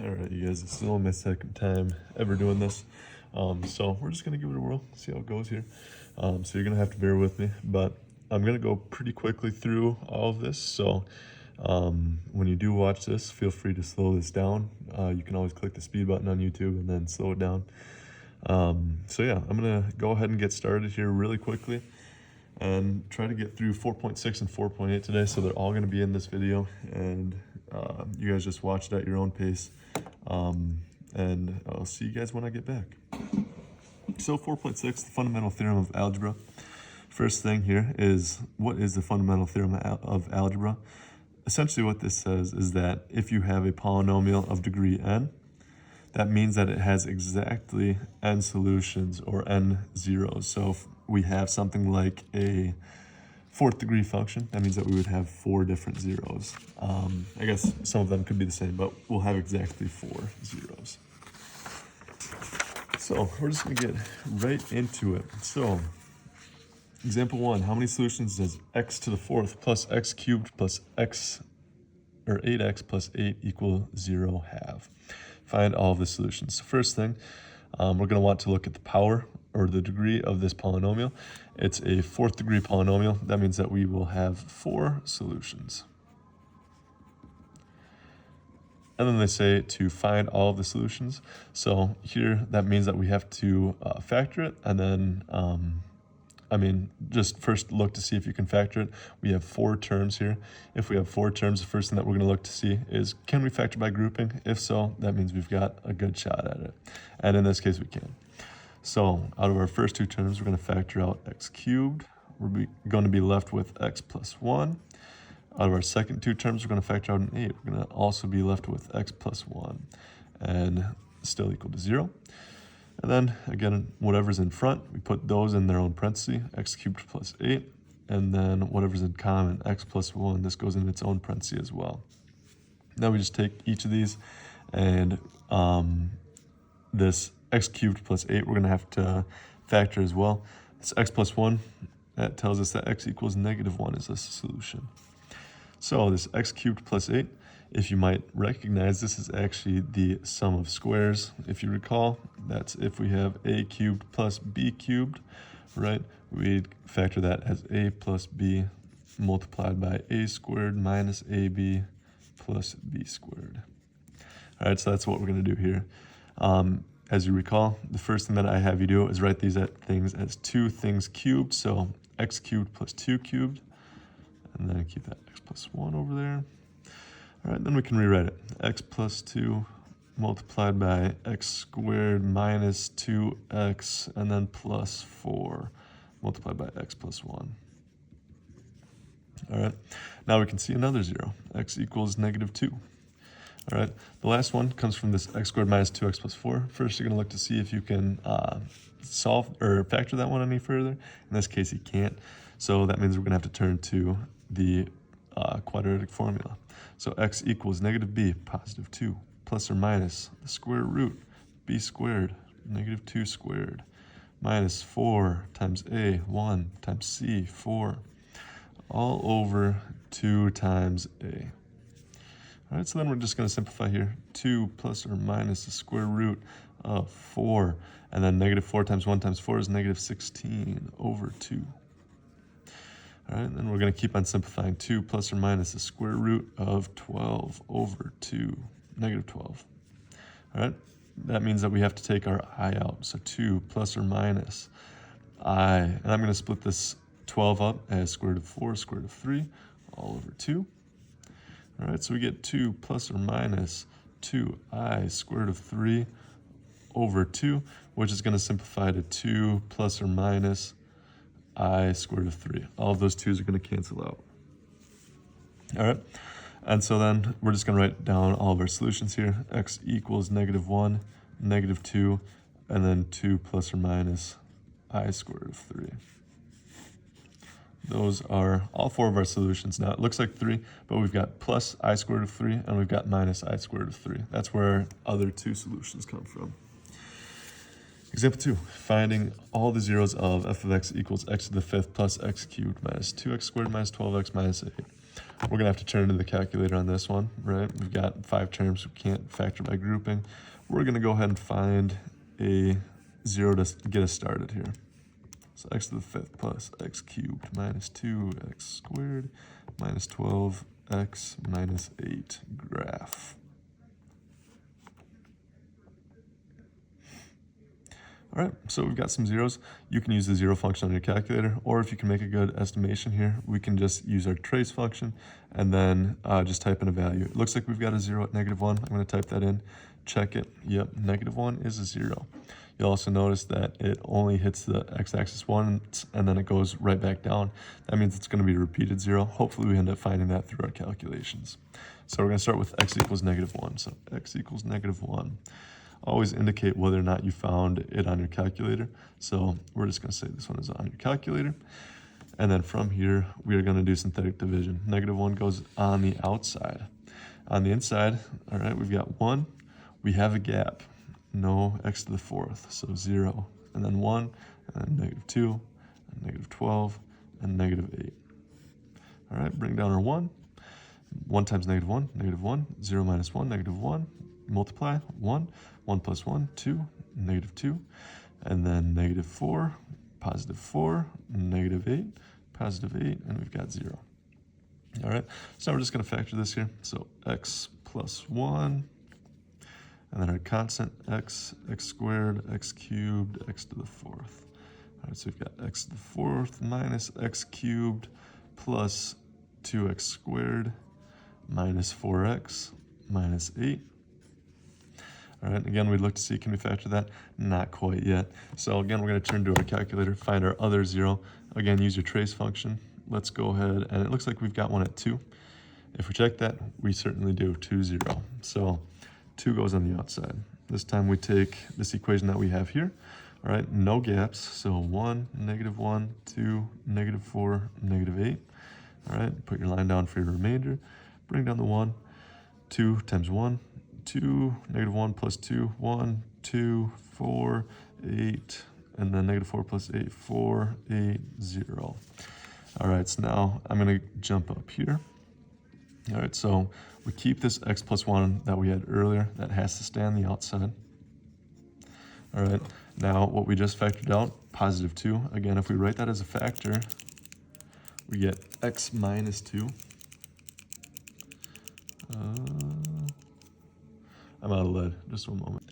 All right, you guys, this is only my second time ever doing this. So we're just gonna give it a whirl, see how it goes here. So you're gonna have to bear with me, but I'm gonna go pretty quickly through all of this. So when you do watch this, feel free to slow this down. You can always click the speed button on YouTube and then slow it down. So yeah, I'm gonna go ahead and get started here really quickly and try to get through 4.6 and 4.8 today. So they're all gonna be in this video, and you guys just watch it at your own pace. And I'll see you guys when I get back. So 4.6, the fundamental theorem of algebra. First thing here is, what is the fundamental theorem of algebra? Essentially what this says is that if you have a polynomial of degree n, that means that it has exactly n solutions, or n zeros. So if we have something like a fourth degree function, that means that we would have 4 different zeros. I guess some of them could be the same, but we'll have exactly 4 zeros. So we're just gonna get right into it. So example 1, how many solutions does x to the 4th plus x cubed plus x, or 8x plus 8 equal 0 have? Find all of the solutions. So first thing, we're gonna want to look at the power, or the degree of this polynomial. It's a 4th degree polynomial. That means that we will have 4 solutions. And then they say to find all of the solutions. So here, that means that we have to factor it, and then, just first look to see if you can factor it. We have 4 terms here. If we have 4 terms, the first thing that we're gonna look to see is, can we factor by grouping? If so, that means we've got a good shot at it. And in this case, we can. So out of our first 2 terms, we're gonna factor out x cubed. We're gonna be left with x plus 1. Out of our second 2 terms, we're gonna factor out an 8. We're gonna also be left with x plus 1, and still equal to 0. And then again, whatever's in front, we put those in their own parenthesis, x cubed plus 8. And then whatever's in common, x plus 1, this goes in its own parenthesis as well. Now we just take each of these, and this x cubed plus 8, we're gonna have to factor as well. This x plus 1, that tells us that x equals -1 is this solution. So this x cubed plus 8, if you might recognize, this is actually the sum of squares. If you recall, that's if we have a cubed plus b cubed, right? We'd factor that as a plus b multiplied by a squared minus ab plus b squared. All right, so that's what we're gonna do here. As you recall, the first thing that I have you do is write these things as 2 things cubed. So x cubed plus 2 cubed, and then keep that x plus 1 over there. All right, then we can rewrite it. X plus 2 multiplied by x squared minus 2x, and then plus 4 multiplied by x plus 1. All right, now we can see another 0. X equals -2. All right, the last one comes from this x squared minus 2x plus 4. First, you're gonna look to see if you can solve or factor that one any further. In this case, you can't. So that means we're gonna have to turn to the quadratic formula. So x equals -b, +2, plus or minus the square root, b squared, -2 squared, minus 4 times a, 1 times c, 4, all over 2 times a. All right, so then we're just going to simplify here. 2 plus or minus the square root of 4, and then -4 times 1 times 4 is -16 over 2. All right, then we're going to keep on simplifying. 2 plus or minus the square root of 12 over 2, -12. All right, that means that we have to take our I out. So 2 plus or minus I, and I'm going to split this 12 up as square root of 4, square root of 3, all over 2. All right, so we get 2 plus or minus 2i square root of 3 over 2, which is going to simplify to 2 plus or minus I square root of 3. All of those 2's are going to cancel out. All right, and so then we're just going to write down all of our solutions here. X equals -1, -2, and then 2 plus or minus I square root of 3. Those are all 4 of our solutions. Now it looks like 3, but we've got plus I squared root of 3, and we've got minus I squared root of 3. That's where our other 2 solutions come from. Example 2, finding all the zeros of f of x equals x to the 5th plus x cubed minus 2x squared minus 12x minus 8. We're gonna have to turn to the calculator on this one, right? We've got 5 terms, we can't factor by grouping. We're gonna go ahead and find a 0 to get us started here. So x to the 5th plus x cubed minus 2x squared minus 12x minus 8 graph. All right, so we've got some zeros. You can use the zero function on your calculator, or if you can make a good estimation here, we can just use our trace function and then just type in a value. It looks like we've got a 0 at -1. I'm gonna type that in, check it. Yep, -1 is a 0. You'll also notice that it only hits the x-axis once and then it goes right back down. That means it's gonna be a repeated 0. Hopefully we end up finding that through our calculations. So we're gonna start with x equals -1. So x equals -1. Always indicate whether or not you found it on your calculator. So we're just gonna say this one is on your calculator. And then from here, we are gonna do synthetic division. -1 goes on the outside. On the inside, all right, we've got 1. We have a gap, no x to the 4th, so 0. And then 1, and then -2, and -12, and -8. All right, bring down our 1. 1 times -1, -1, 0 minus 1, -1, multiply, 1, 1 plus 1, 2, -2, and then -4, +4, -8, +8, and we've got 0. All right, so now we're just going to factor this here. So x plus 1, and then our constant x, x squared, x cubed, x to the 4th. All right, so we've got x to the 4th minus x cubed plus 2x squared minus 4x minus 8. All right, again, we'd look to see, can we factor that? Not quite yet. So again, we're gonna turn to our calculator, find our other 0. Again, use your trace function. Let's go ahead, and it looks like we've got one at 2. If we check that, we certainly do, 2, 0. So 2 goes on the outside. This time we take this equation that we have here. All right, no gaps, so 1, -1, 2, -4, -8. All right, put your line down for your remainder. Bring down the 1, 2 times 1, 2, -1 plus 2, 1, 2, 4, 8, and then -4 plus 8, 4, 8, 0. All right, so now I'm gonna jump up here. All right, so we keep this x plus 1 that we had earlier. That has to stay on the outside. All right, now what we just factored out, +2. Again, if we write that as a factor, we get x minus 2. I'm out of lead, just one moment.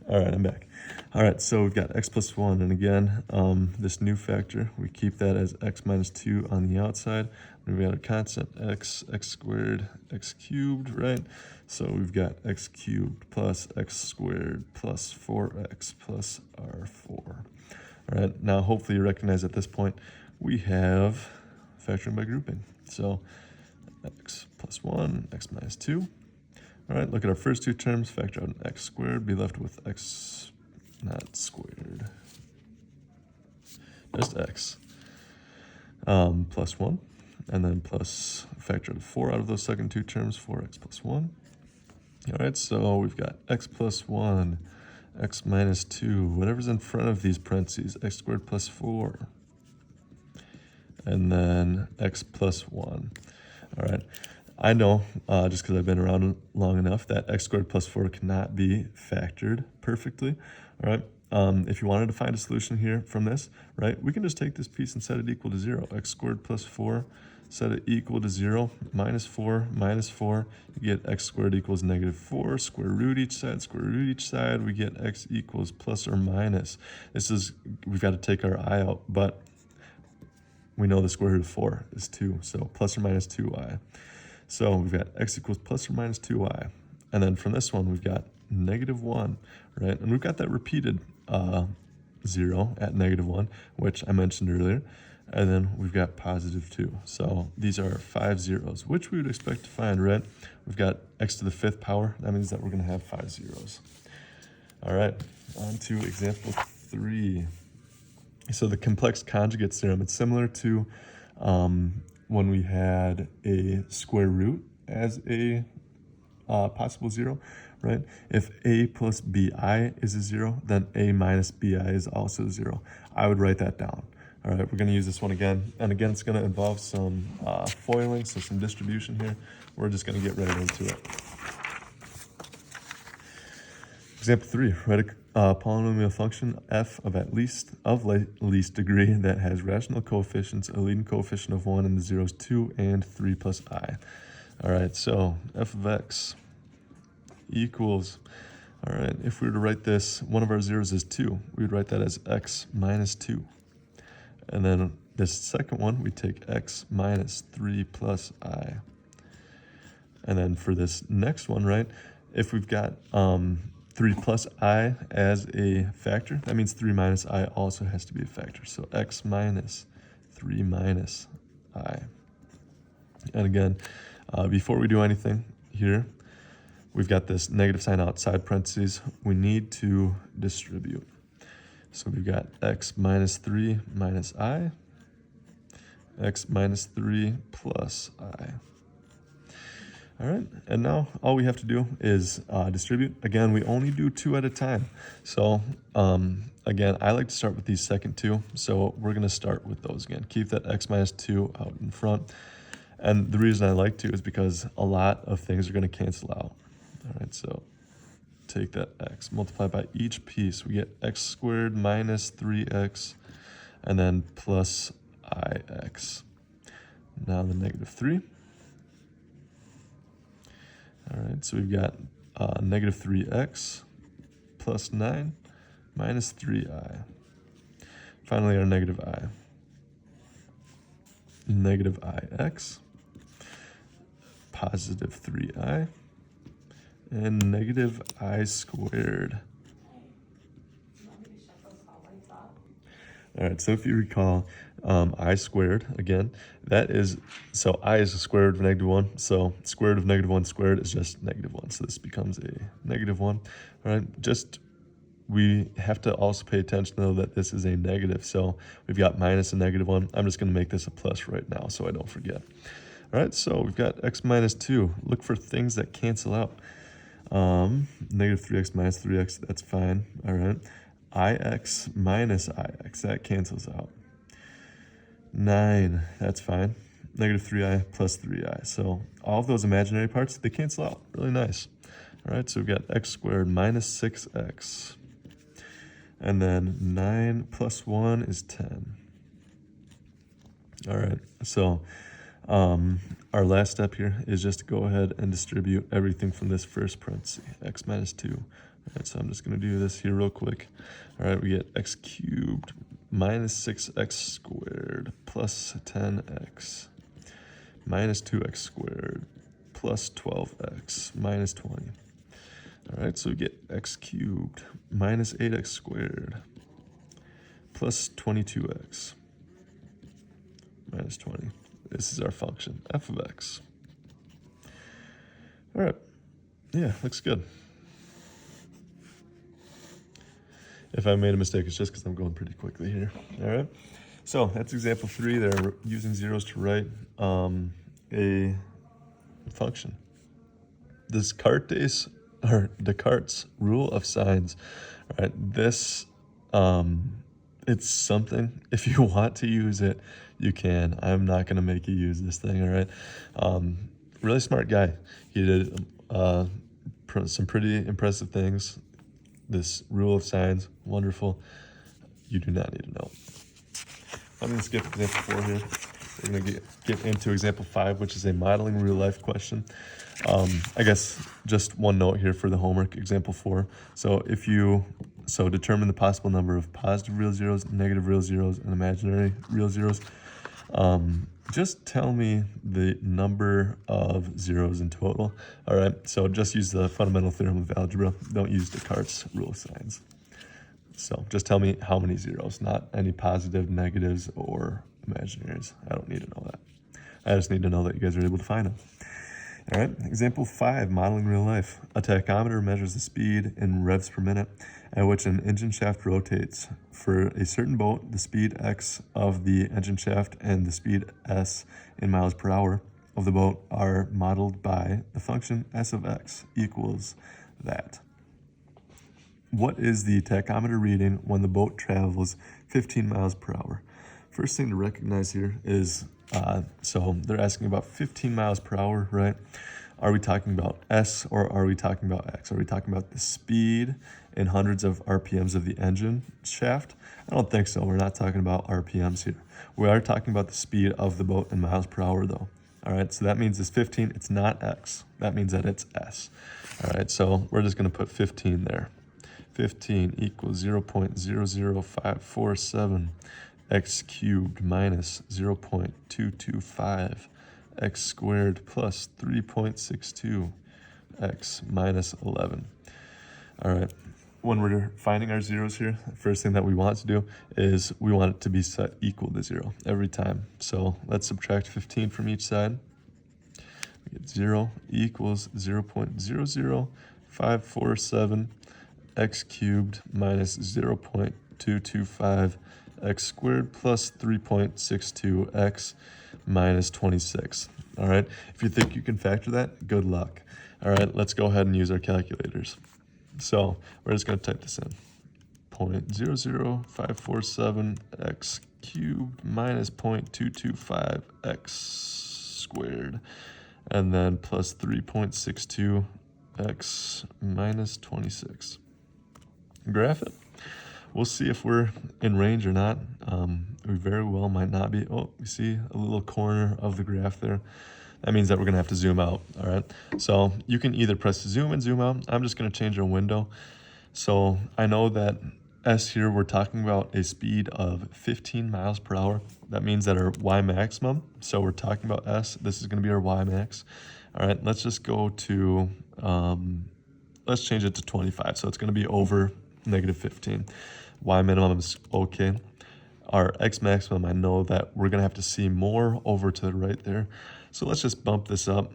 All right, I'm back. All right, so we've got x plus 1, and again, this new factor, we keep that as x minus 2 on the outside. And we've got a constant x, x squared, x cubed, right? So we've got x cubed plus x squared plus 4x plus r4. All right, now hopefully you recognize at this point, we have factoring by grouping. So x plus 1, x minus 2. All right, look at our first 2 terms, factor out an x squared, be left with x, not squared, just x, plus 1, and then plus factor out 4 out of those second 2 terms, 4x plus 1. All right, so we've got x plus 1, x minus 2, whatever's in front of these parentheses, x squared plus 4, and then x plus 1. All right. I know, just because I've been around long enough, that x squared plus 4 cannot be factored perfectly, all right? If you wanted to find a solution here from this, right, we can just take this piece and set it equal to 0. X squared plus 4, set it equal to 0, minus 4, you get x squared equals -4, square root each side, we get x equals plus or minus. This is, we've got to take our I out, but we know the square root of 4 is 2, so plus or minus 2i. So we've got x equals plus or minus 2i. And then from this one, we've got -1, right? And we've got that repeated 0 at -1, which I mentioned earlier. And then we've got +2. So these are 5 zeros, which we would expect to find, right? We've got x to the 5th power. That means that we're going to have 5 zeros. All right, on to example 3. So the complex conjugates theorem, it's similar to when we had a square root as a possible 0, right? If a plus bi is a 0, then a minus bi is also 0. I would write that down. All right, we're gonna use this one again. And again, it's gonna involve some foiling, so some distribution here. We're just gonna get right into it. Example 3, write a polynomial function f of least degree that has rational coefficients, a leading coefficient of 1 and the zeros 2 and 3 plus I. All right, so f of x equals, all right, if we were to write this, one of our zeros is 2. We would write that as x minus 2. And then this second one, we take x minus 3 plus I. And then for this next one, right, if we've got 3 plus I as a factor, that means 3 minus I also has to be a factor. So x minus 3 minus I. And again, before we do anything here, we've got this negative sign outside parentheses. We need to distribute. So we've got x minus 3 minus I, x minus 3 plus I. All right, and now all we have to do is distribute. Again, we only do 2 at a time. So again, I like to start with these second 2. So we're gonna start with those again. Keep that x minus 2 out in front. And the reason I like to is because a lot of things are gonna cancel out. All right, so take that x, multiply by each piece. We get x squared minus 3x, and then plus ix. Now the negative 3. All right, so we've got negative 3x plus 9 minus 3I. Finally, our negative I. Negative ix, positive 3I, and negative I squared. All right, so if you recall, I squared, again, that is, so I is the square root of negative 1, so square root of negative 1 squared is just negative 1, so this becomes a negative 1. All right, just, we have to also pay attention, though, that this is a negative, so we've got minus a negative 1. I'm just going to make this a plus right now so I don't forget. All right, so we've got x minus 2. Look for things that cancel out. Negative 3x minus 3x, that's fine, all right. Ix minus ix, that cancels out. 9, that's fine. Negative 3i plus 3i. So all of those imaginary parts, they cancel out. Really nice. All right, so we've got x squared minus 6x. And then 9 plus 1 is 10. All right, so our last step here is just to go ahead and distribute everything from this first parenthesis, x minus 2. All right, so I'm just going to do this here real quick. All right, we get x cubed minus 6x squared plus 10x minus 2x squared plus 12x minus 20. All right, so we get x cubed minus 8x squared plus 22x minus 20. This is our function, f of x. All right, yeah, looks good. If I made a mistake, it's just because I'm going pretty quickly here. All right, so that's example 3 there. We're using zeros to write a function. Descartes' rule of signs. All right, this it's something. If you want to use it, you can. I'm not going to make you use this thing. All right, really smart guy. He did some pretty impressive things. This rule of signs, wonderful. You do not need to know. I'm going to skip example 4 here. We're going to get into example 5, which is a modeling real life question. I guess just one note here for the homework, example 4. So determine the possible number of positive real zeros, negative real zeros, and imaginary real zeros. Just tell me the number of zeros in total. All right, so just use the fundamental theorem of algebra. Don't use Descartes' rule of signs. So just tell me how many zeros, not any positive, negatives, or imaginaries. I don't need to know that. I just need to know that you guys are able to find them. All right, example 5, modeling real life. A tachometer measures the speed in revs per minute at which an engine shaft rotates. For a certain boat, the speed x of the engine shaft and the speed s in miles per hour of the boat are modeled by the function s of x equals that. What is the tachometer reading when the boat travels 15 miles per hour? first thing to recognize here is, so they're asking about 15 miles per hour, right? Are we talking about S or are we talking about X? Are we talking about the speed in hundreds of RPMs of the engine shaft? I don't think so. We're not talking about RPMs here. We are talking about the speed of the boat in miles per hour though. All right, so that means it's 15, it's not X. That means that it's S. All right, so we're just gonna put 15 there. 15 equals 0.00547 x cubed minus 0.225 x squared plus 3.62 x minus 11. All right, when we're finding our zeros here, the first thing that we want to do is we want it to be set equal to 0 every time. So let's subtract 15 from each side. We get 0 equals 0.00547 x cubed minus 0.225 x squared plus 3.62 x minus 26. All right, if you think you can factor that, good luck. All right, let's go ahead and use our calculators. So we're just going to type this in. 0.00547 x cubed minus 0.225 x squared, and then plus 3.62 x minus 26. Graph it. We'll see if we're in range or not. We very well might not be. Oh, you see a little corner of the graph there. That means that we're gonna have to zoom out, all right? So you can either press zoom and zoom out. I'm just gonna change our window. So I know that S here, we're talking about a speed of 15 miles per hour. That means that our Y maximum, so we're talking about S, this is gonna be our Y max. All right, let's just go to, let's change it to 25. So it's gonna be over negative 15. Y minimum is okay. Our X maximum, I know that we're gonna have to see more over to the right there. So let's just bump this up.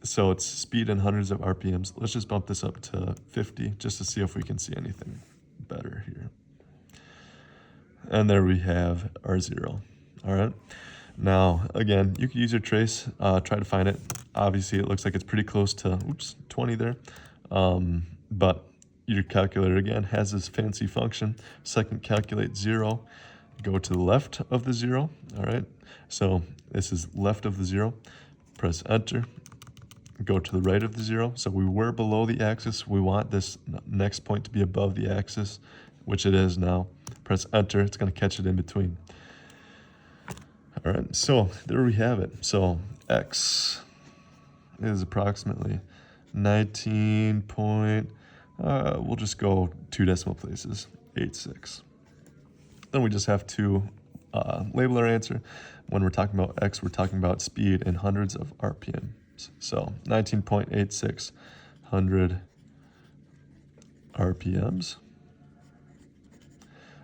So it's speed in hundreds of RPMs. Let's just bump this up to 50 just to see if we can see anything better here. And there we have our 0. All right. Now, again, you can use your trace, try to find it. Obviously, it looks like it's pretty close to, 20 there. But your calculator, again, has this fancy function. Second, calculate 0. Go to the left of the 0, all right? So this is left of the 0. Press enter. Go to the right of the 0. So we were below the axis. We want this next point to be above the axis, which it is now. Press enter. It's going to catch it in between. All right, so there we have it. So X is approximately 19 point, we'll just go 2 decimal places, 86. Then we just have to label our answer. When we're talking about X, we're talking about speed in hundreds of RPMs. So 19.86 hundred RPMs.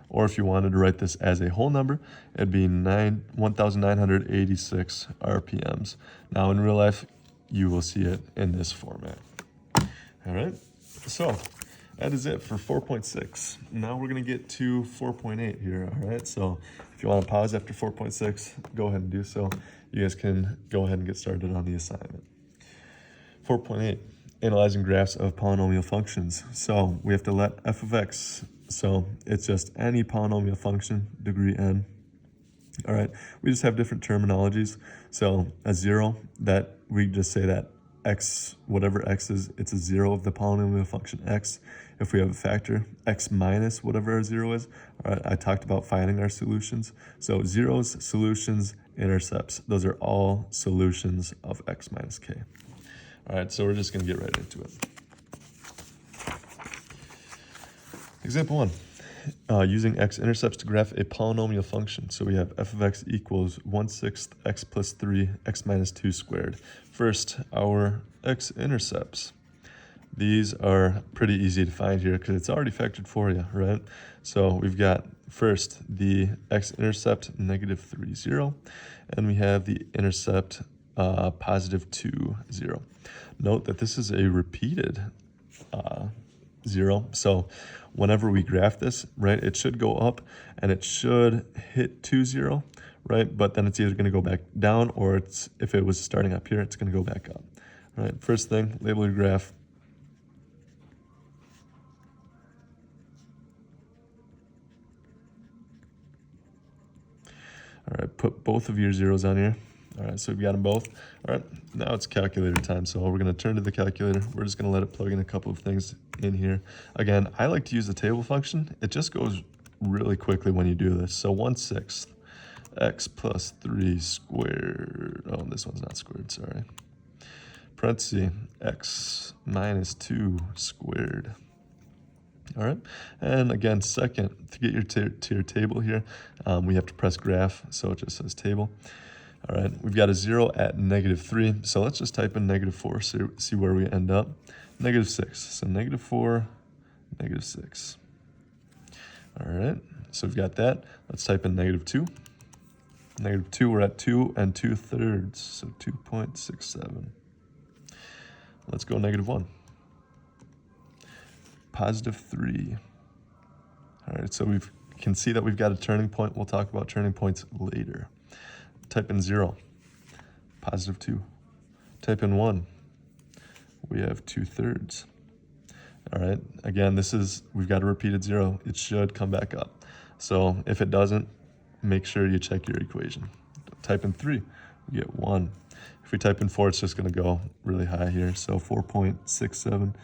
Or if you wanted to write this as a whole number, it'd be 1,986 RPMs. Now in real life, you will see it in this format. All right, so that is it for 4.6. Now we're gonna get to 4.8 here, all right? So if you wanna pause after 4.6, go ahead and do so. You guys can go ahead and get started on the assignment. 4.8, analyzing graphs of polynomial functions. So we have to let f of x, so it's just any polynomial function, degree n. All right, we just have different terminologies. So a 0, that we just say that x, whatever x is, it's a 0 of the polynomial function x. If we have a factor, x minus whatever our 0 is. All right, I talked about finding our solutions. So zeros, solutions, intercepts, those are all solutions of x minus k. All right, so we're just gonna get right into it. Example 1, using x-intercepts to graph a polynomial function. So we have f of x equals 1/6 x plus 3 x minus 2 squared. First, our x-intercepts. These are pretty easy to find here because it's already factored for you, right? So we've got first the x-intercept -3, 0, and we have the intercept +2, 0. Note that this is a repeated 0, so whenever we graph this, right, it should go up and it should hit 2, 0, right? But then it's either going to go back down or it's, if it was starting up here, it's going to go back up, right? First thing, label your graph. All right, put both of your zeros on here. All right, so we've got them both. All right, now it's calculator time. So we're gonna turn to the calculator. We're just gonna let it plug in a couple of things in here. Again, I like to use the table function. It just goes really quickly when you do this. So 1/6 x plus 3 squared. Oh, this one's not squared, sorry. Parenthesis x minus 2 squared. All right, and again, second, to get to your table here, we have to press graph, so it just says table. All right, we've got a 0 at -3, so let's just type in -4, so see where we end up. -6, so -4, -6. All right, so we've got that. Let's type in -2. -2, we're at 2 2/3, so 2.67. Let's go -1. +3. All right, so we can see that we've got a turning point. We'll talk about turning points later. Type in 0, +2. Type in 1, we have 2/3. All right, again, we've got a repeated 0. It should come back up. So if it doesn't, make sure you check your equation. Type in 3, we get 1. If we type in 4, it's just gonna go really high here. So 4.67.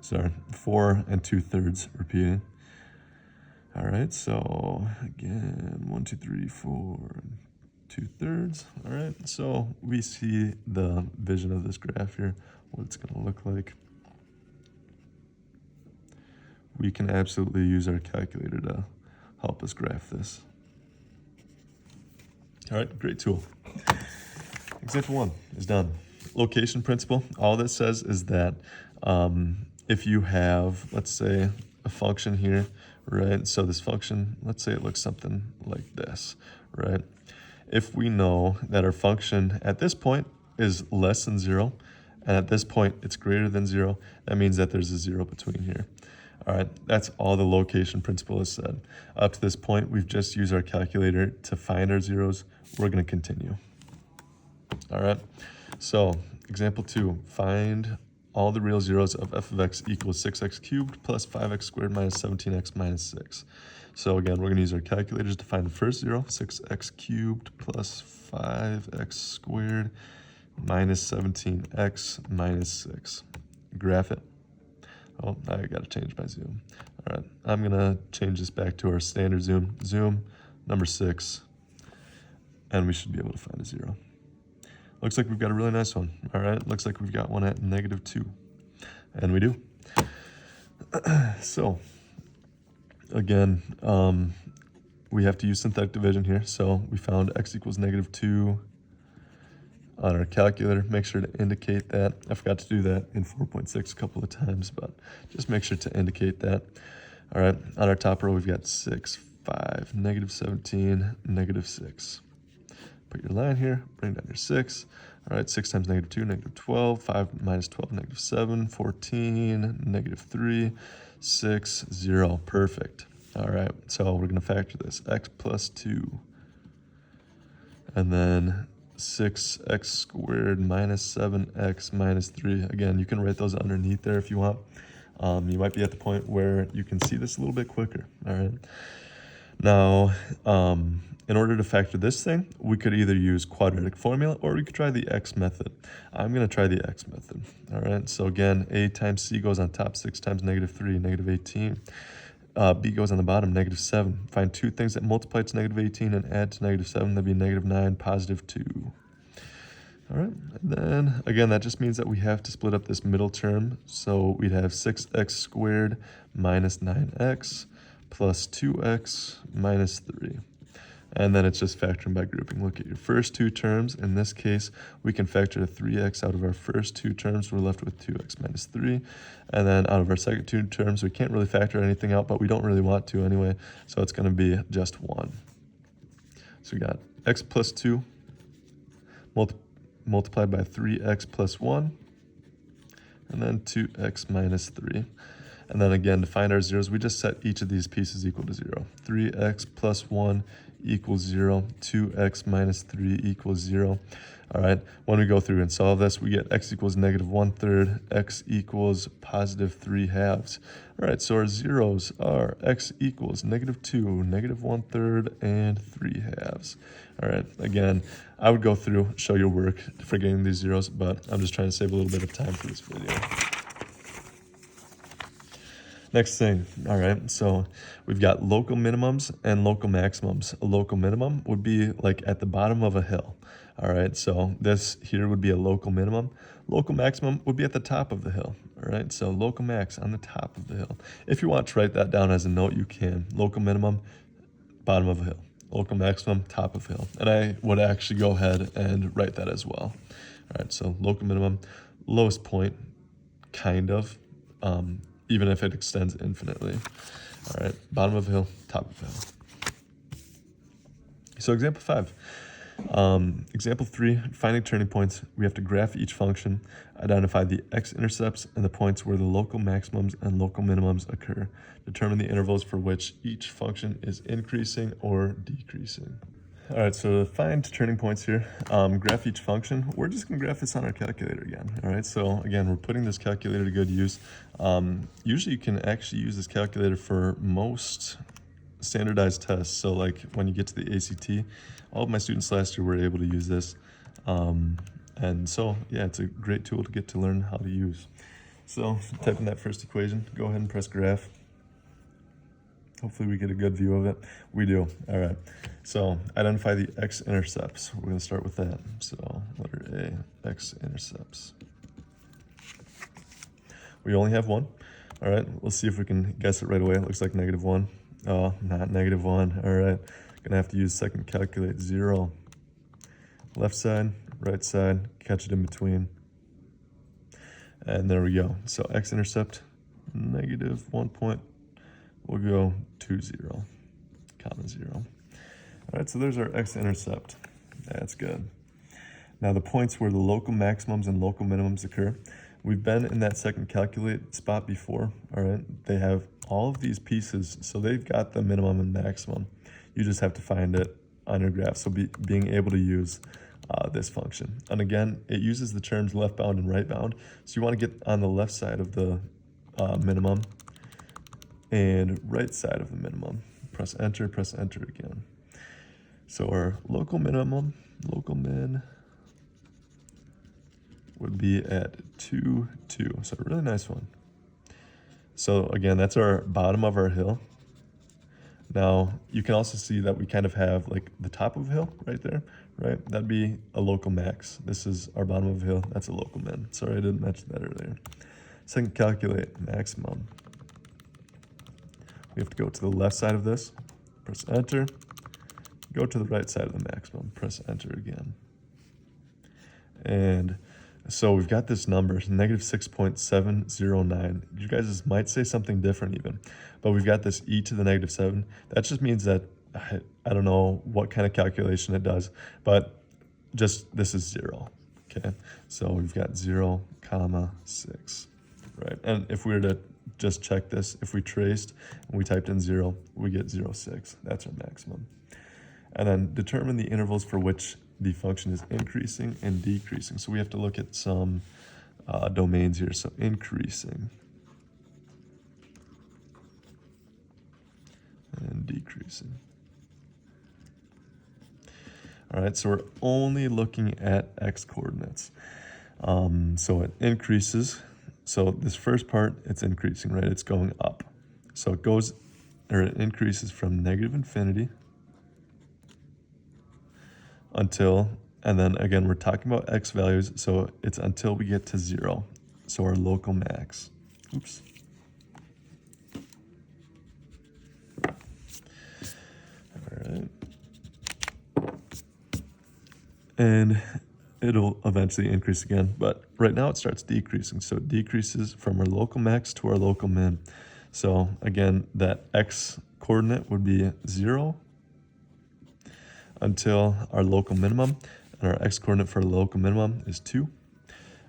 Sorry, 4 2/3 repeating. All right, so again, 1, 2, 3, 4, 2/3. All right, so we see the vision of this graph here, what it's gonna look like. We can absolutely use our calculator to help us graph this. All right, great tool. Example 1 is done. Location principle, all this says is that if you have, let's say, a function here, right? So this function, let's say it looks something like this, right? If we know that our function at this point is less than 0, and at this point it's greater than 0, that means that there's a 0 between here. All right, that's all the location principle has said. Up to this point, we've just used our calculator to find our zeros. We're gonna continue. All right, so example 2, find all the real zeros of f of x equals 6x cubed plus 5x squared minus 17x minus 6. So again, we're going to use our calculators to find the first zero, 6x cubed plus 5x squared minus 17x minus 6. Graph it. Oh, now I got to change my zoom. All right, I'm going to change this back to our standard zoom. Zoom, number 6, and we should be able to find a 0. Looks like we've got a really nice one. All right, looks like we've got one at -2, and we do. So again, we have to use synthetic division here. So we found x equals -2 on our calculator. Make sure to indicate that. I forgot to do that in 4.6 a couple of times, but just make sure to indicate that. All right, on our top row, we've got 6, 5, -17, -6. Put your line here, bring down your 6. All right, 6 times -2, -12, 5 minus 12, -7, 14, -3, 6, 0. Perfect. All right, so we're gonna factor this, x plus 2. And then 6x squared minus 7x minus 3. Again, you can write those underneath there if you want. You might be at the point where you can see this a little bit quicker, all right? Now, in order to factor this thing, we could either use quadratic formula or we could try the x method. I'm going to try the x method. All right, so again, a times c goes on top, 6 times -3, -18. B goes on the bottom, -7. Find two things that multiply to -18 and add to -7. That'd be -9, +2. All right, and then again, that just means that we have to split up this middle term. So we'd have 6x squared minus 9x plus 2x minus 3. And then it's just factoring by grouping. Look at your first two terms. In this case, we can factor the 3x out of our first two terms. We're left with 2x minus 3. And then out of our second two terms, we can't really factor anything out, but we don't really want to anyway. So it's going to be just 1. So we got x plus 2 multiplied by 3x plus 1. And then 2x minus 3. And then again, to find our zeros, we just set each of these pieces equal to 0. 3x plus 1 equals 0. 2x minus 3 equals 0. All right, when we go through and solve this, we get x equals negative 1/3, x equals positive 3/2. All right, so our zeros are x equals negative 2, negative 1/3, and 3/2. All right, again, I would go through, show your work for getting these zeros, but I'm just trying to save a little bit of time for this video. Next thing, all right, so we've got local minimums and local maximums. A local minimum would be like at the bottom of a hill, all right? So this here would be a local minimum. Local maximum would be at the top of the hill, all right? So local max on the top of the hill. If you want to write that down as a note, you can. Local minimum, bottom of a hill. Local maximum, top of hill. And I would actually go ahead and write that as well. All right, so local minimum, lowest point, kind of, even if it extends infinitely. All right, bottom of a hill, top of a hill. So example 5. Example 3, finding turning points. We have to graph each function, identify the x-intercepts and the points where the local maximums and local minimums occur. Determine the intervals for which each function is increasing or decreasing. All right, so to find turning points here, graph each function. We're just gonna graph this on our calculator again. All right, so again, we're putting this calculator to good use. Usually you can actually use this calculator for most standardized tests. So like when you get to the ACT, all of my students last year were able to use this. And so, yeah, it's a great tool to get to learn how to use. So type in that first equation, go ahead and press graph. Hopefully we get a good view of it. We do. All right. So identify the x-intercepts. We're going to start with that. So letter A, x-intercepts. We only have one. All right. We'll see if we can guess it right away. It looks like negative 1. Oh, not negative 1. All right. Going to have to use second calculate 0. Left side, right side, catch it in between. And there we go. So x-intercept, negative 1 point. We'll go 2, 0, comma 0. All right, so there's our x-intercept. That's good. Now the points where the local maximums and local minimums occur. We've been in that second calculate spot before, all right? They have all of these pieces, so they've got the minimum and maximum. You just have to find it on your graph, so being able to use this function. And again, it uses the terms left bound and right bound, so you want to get on the left side of the minimum and right side of the minimum. Press enter again. So our local minimum, local min, would be at 2, 2. So a really nice one. So again, that's our bottom of our hill. Now, you can also see that we kind of have like the top of a hill right there, right? That'd be a local max. This is our bottom of a hill. That's a local min. Sorry, I didn't mention that earlier. Second calculate maximum. We have to go to the left side of this, press enter, go to the right side of the maximum, press enter again. And so we've got this number, negative 6.709. You guys might say something different even, but we've got this e to the negative 7. That just means that, I don't know what kind of calculation it does, but just this is 0, okay? So we've got 0, comma 6, right? And if we were to just check this, if we traced and we typed in 0, we get 0.6. That's our maximum. And then determine the intervals for which the function is increasing and decreasing. So we have to look at some domains here. So increasing and decreasing. All right, so we're only looking at x coordinates. So it increases. So this first part, it's increasing, right? It's going up. So it increases from negative infinity until, and then again, we're talking about x values, so it's until we get to 0. So our local max. Oops. All right. And it'll eventually increase again, but right now it starts decreasing. So it decreases from our local max to our local min. So again, that x coordinate would be 0 until our local minimum, and our x coordinate for our local minimum is 2.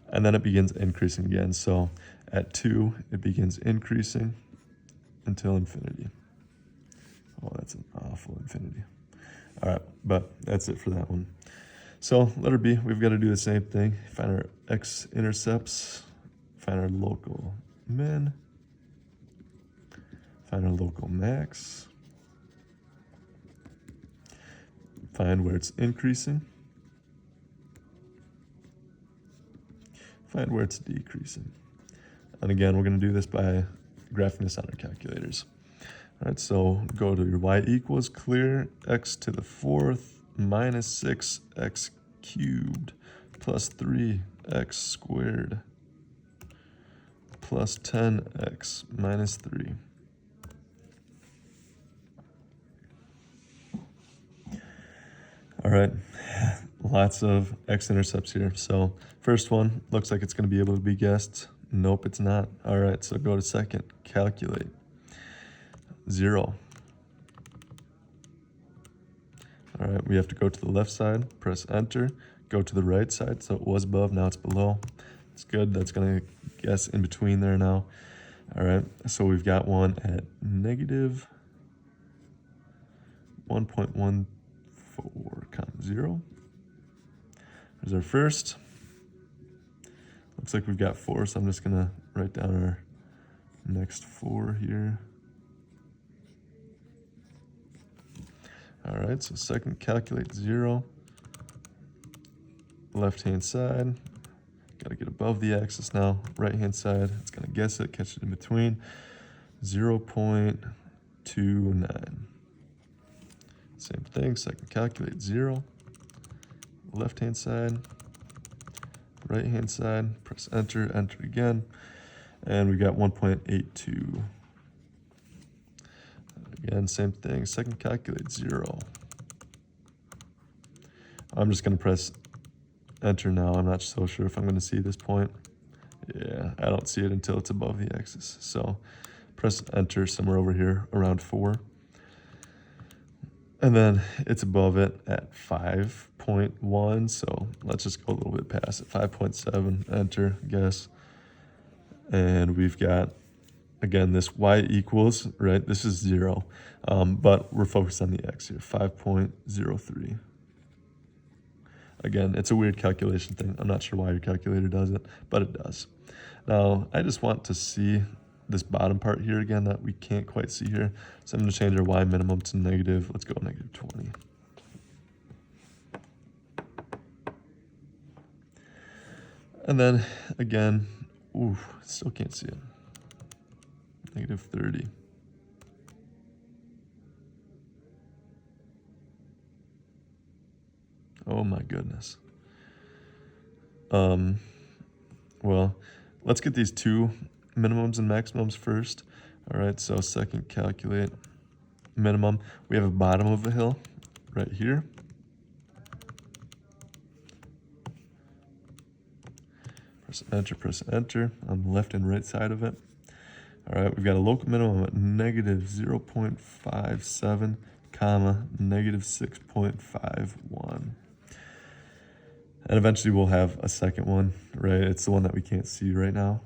And then it begins increasing again. So At 2, it begins increasing until infinity. Oh, that's an awful infinity. All right, but that's it for that one. So letter B, we've got to do the same thing. Find our x-intercepts, find our local min, find our local max, find where it's increasing, find where it's decreasing. And again, we're going to do this by graphing this on our calculators. All right, so go to your y equals clear x to the 4th minus 6x cubed plus 3x squared plus 10x minus 3. All right, lots of x-intercepts here. So first one looks like it's going to be able to be guessed. Nope, it's not. All right, so go to second, calculate. 0. All right, we have to go to the left side, press enter, go to the right side. So it was above, now it's below. It's good, that's gonna guess in between there now. All right, so we've got one at negative 1.14, 0. There's our first. Looks like we've got 4, so I'm just gonna write down our next 4 here. All right, so second, calculate 0. Left-hand side, got to get above the axis now. Right-hand side, it's going to guess it, catch it in between. 0.29. Same thing, second, calculate 0. Left-hand side, right-hand side, press enter, enter again. And we got 1.82. Again, same thing, second, calculate 0. I'm just going to press enter now. I'm not so sure if I'm going to see this point. Yeah, I don't see it until it's above the axis. So press enter somewhere over here around 4. And then it's above it at 5.1. So let's just go a little bit past it. 5.7, enter, guess. And we've got, again, this y equals, right? This is 0. But we're focused on the x here, 5.03. Again, it's a weird calculation thing. I'm not sure why your calculator does it, but it does. Now, I just want to see this bottom part here again that we can't quite see here. So I'm going to change our y minimum to negative. Let's go negative 20. And then, again, ooh, still can't see it. Negative 30. Oh my goodness. Well, let's get these two minimums and maximums first. All right, so second, calculate minimum. We have a bottom of a hill right here. Press enter on the left and right side of it. All right, we've got a local minimum at negative 0.57, comma, negative 6.51. And eventually we'll have a second one, right? It's the one that we can't see right now.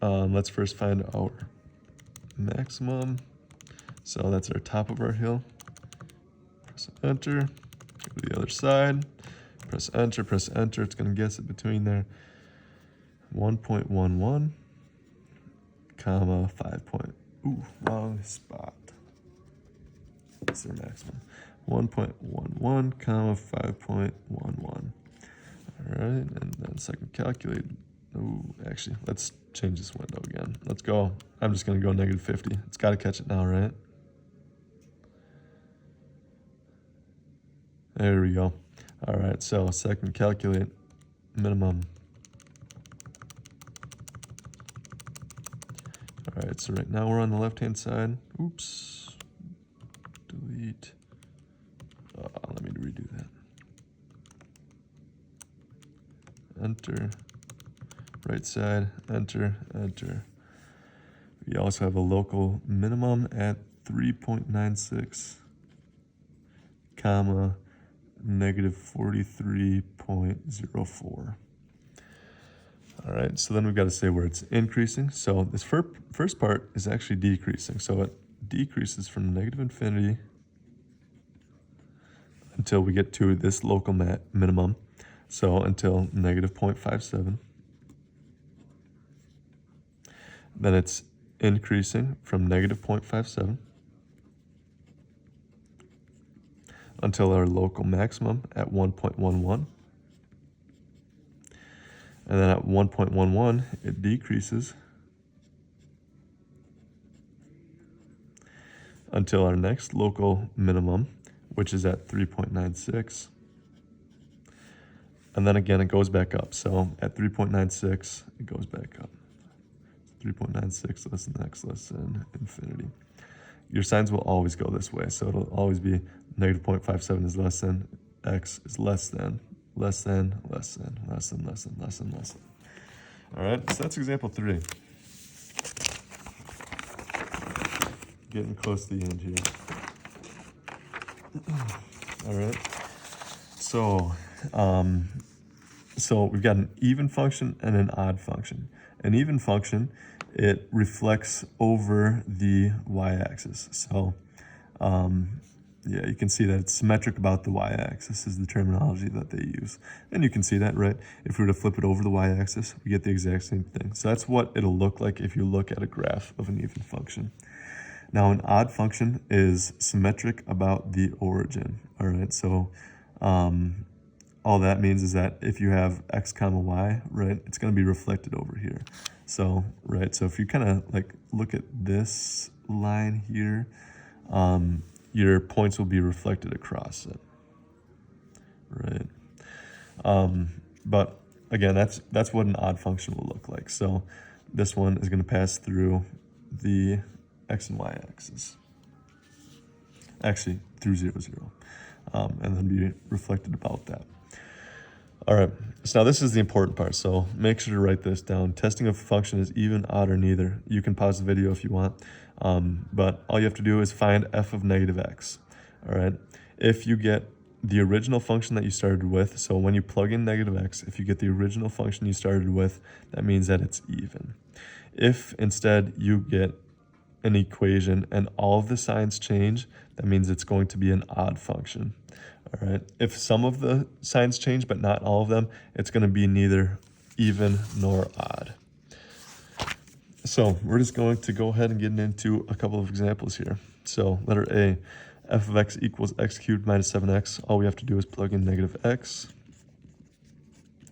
Let's first find our maximum. So that's our top of our hill. Press enter, go to the other side. Press enter, it's gonna guess it between there. 1.11, comma, 5 point, ooh, wrong spot. That's their maximum. 1.11, comma, 5.11. All right, and then second, calculate. Ooh, actually, let's change this window again. Let's go. I'm just gonna go negative 50. It's gotta catch it now, right? There we go. All right, so second, calculate minimum. All right, so right now we're on the left-hand side. Oops, delete. Let me redo that. Enter, right side, enter, enter. We also have a local minimum at 3.96, comma, negative 43.04. All right, so then we've got to say where it's increasing. So this first part is actually decreasing. So it decreases from negative infinity until we get to this local minimum. So until negative 0.57. Then it's increasing from negative 0.57 until our local maximum at 1.11. And then at 1.11, it decreases until our next local minimum, which is at 3.96. And then again, it goes back up. So at 3.96, it goes back up. 3.96 less than x less than infinity. Your signs will always go this way. So it'll always be negative 0.57 is less than, x is less than, less than, less than, less than, less than, less than, less than. All right, so that's example 3. Getting close to the end here. All right, so we've got an even function and an odd function. An even function, it reflects over the y-axis. So yeah, you can see that it's symmetric about the y-axis is the terminology that they use. And you can see that, right? If we were to flip it over the y-axis, we get the exact same thing. So that's what it'll look like if you look at a graph of an even function. Now, an odd function is symmetric about the origin, all right? So all that means is that if you have x comma y, right, it's going to be reflected over here. So, right, so if you kind of like look at this line here, your points will be reflected across it, right? But again, that's what an odd function will look like. So this one is going to pass through the x and y axis, actually through 0, 0, and then be reflected about that. All right, so now this is the important part, so make sure to write this down. Testing if a function is even, odd, or neither. You can pause the video if you want, but all you have to do is find f of negative x, all right? If you get the original function that you started with, so when you plug in negative x, if you get the original function you started with, that means that it's even. If instead you get an equation and all of the signs change, that means it's going to be an odd function. All right. If some of the signs change but not all of them, it's going to be neither even nor odd. So we're just going to go ahead and get into a couple of examples here. So letter A, f of x equals x cubed minus 7x. All we have to do is plug in negative x.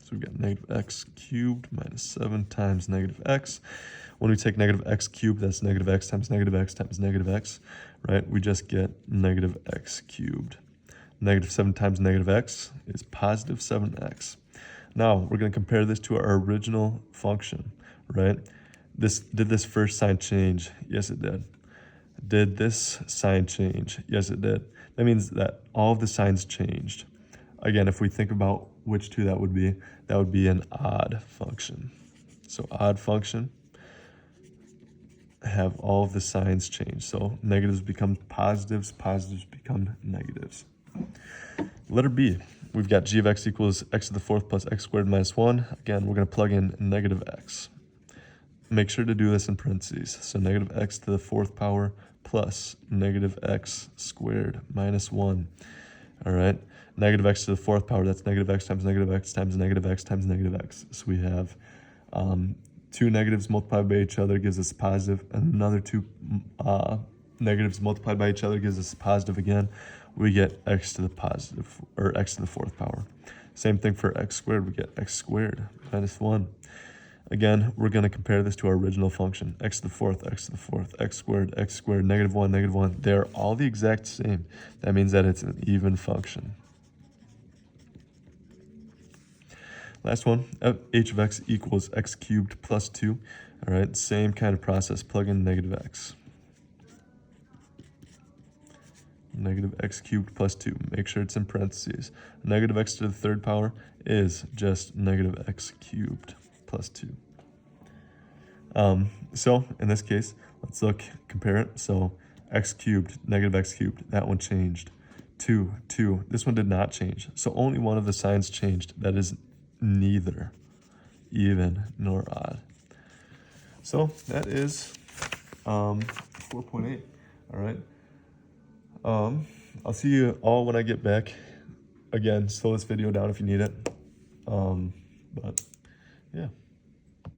So we've got negative x cubed minus 7 times negative x. When we take negative x cubed, that's negative x times negative x times negative x, right? We just get negative x cubed. Negative 7 times negative x is positive 7x. Now, we're going to compare this to our original function, right? Did this first sign change? Yes, it did. Did this sign change? Yes, it did. That means that all of the signs changed. Again, if we think about which two that would be an odd function. So odd function, have all of the signs change. So negatives become positives, positives become negatives. Letter B, we've got g of x equals x to the 4th plus x squared minus 1. Again, we're going to plug in negative x. Make sure to do this in parentheses. So negative x to the 4th power plus negative x squared minus 1. All right, negative x to the 4th power, that's negative x times negative x times negative x times negative x. So we have two negatives multiplied by each other gives us positive, and another two negatives multiplied by each other gives us positive again. We get x to the positive, or x to the 4th power. Same thing for x squared, we get x squared minus 1. Again, we're going to compare this to our original function, x to the 4th, x to the 4th, x squared, negative 1, negative 1. They're all the exact same. That means that it's an even function. Last one, h of x equals x cubed plus 2. All right, same kind of process, plug in negative x. Negative x cubed plus 2. Make sure it's in parentheses. Negative x to the 3rd power is just negative x cubed plus 2. So in this case, let's compare it. So x cubed, negative x cubed, that one changed. 2, 2. This one did not change. So only one of the signs changed. That is neither. even nor odd. So that is 4.8. All right. I'll see you all when I get back. Again, slow this video down if you need it. But yeah.